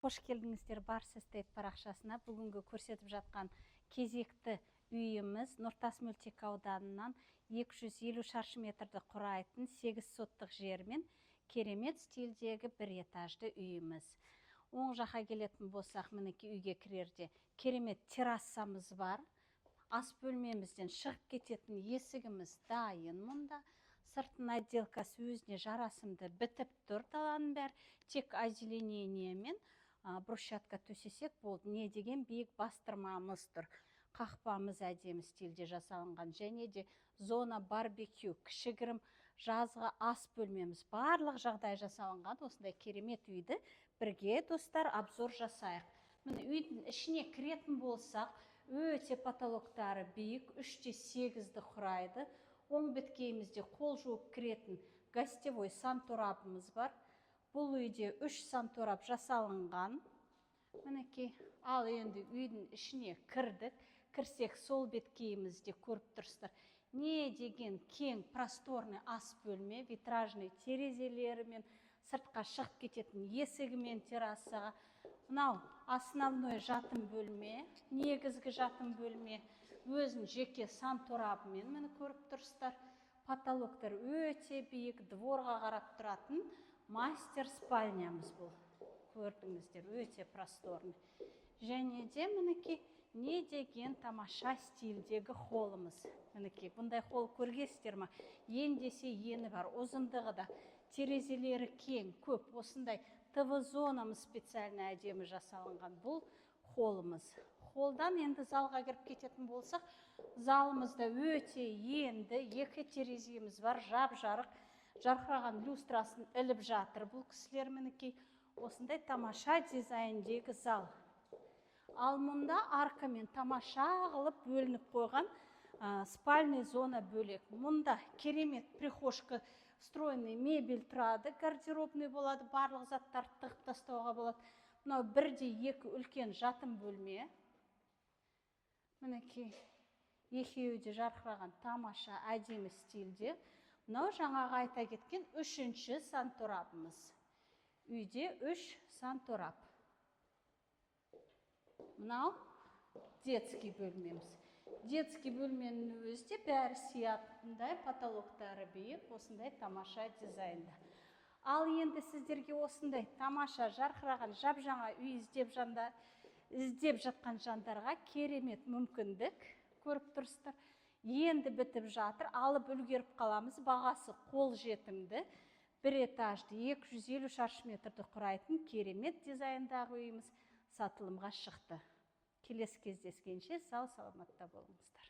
Қош келдіңіздер Барс Эстейт парақшасына. Бүгінгі көрсетіп жатқан кезекті үйіміз Нұртас мөлтек ауданынан 250 шаршы метрді құрайтын 8 соттық жермен керемет стильдегі бір этажды үйіміз. Оң жаққа келетін болсақ, мінекей үйге кірерде керемет террасамыз бар. Ас бөлмемізден шығып кететін есігіміз дайын мұнда. Сыртын отделкасы өзіне жарасымды бітіп тұр, даланың бәрі тек озеленениемен брусчатка төсесек болды. Не деген биік бастырмамыз тұр. Қақпамыз әдемі стильде жасалынған, және де зона барбекю, кішігірім жазғы ас бөлмеміз, барлық жағдай жасалынған. Осындай керемет үйді бірге достар обзор жасайық. Міне үйдің ішіне кіретін болсақ, өте потолоктары биік, 3-8-ді құрайды. Оң беткейімізде қол жуып кіретін гостевой санторабымыз бар. Бұл үйде 3 санторап жасалынған. Мінекей, ал енді үйдің ішіне кірдік. Кірсек сол беткейімізде көріп тұрсыздар. Не деген кең, просторный ас бөлме, витражный терезелерімен, сыртқа шығып кететін есігімен террасаға. Мынау основной жатын бөлме, негізгі жатын бөлме, өзін жеке санторабымен мені көріп тұрсыздар. Потолоктар өте биік, дворға қарап тұратын мастер спальнямыз бұл. Көрдіңіздер, өте просторный. Және де мінекей не деген тамаша стильдегі холлымыз. Мінекей, бұндай холл көргенсіздер ма? Ендесе ені бар, ұзындығы да, терезелері кең, көп. Осындай ТВ-зонамыз специально әдемі жасалынған бұл холлымыз. Холлдан енді залға кіріп кететін болсақ, залымызда өте енді, 2 тереземіз бар, жап-жарық, жарқыраған люстрасын іліп жатыр. Бұл кісілер мінекей осындай тамаша дизайндегі зал. Ал мұнда аркамен тамаша қылып бөлініп қойған спальный зона бөлек. Мұнда керемет прихожка, встроенный мебель тұрады, гардеробный болады, барлық заттарды тығып тастауға болады. Мынау 1-2 үлкен жатын бөлме. Мінекей, екеуі де жарқыраған тамаша әдемі стильде. Мынау жаңағы айта кеткен 3-ші санторабымыз. Үйде 3 сантораб. Мынау детский бөлмеміз. Детский бөлменің өзде бәрі сиятындай, потолоктары биік, осындай тамаша дизайнда. Ал енді сіздерге осындай тамаша жарқыраған жап-жаңа үй іздеп жатқан жандарға керемет мүмкіндік көріп тұрсыздар. Енді бітіп жатыр, алып үлгеріп қаламыз. Бағасы қол жетімді, бір этажды 250 шаршы метрді құрайтын керемет дизайндағы үйіміз сатылымға шықты. Келесі кездескенше сау саламатта болыңыздар.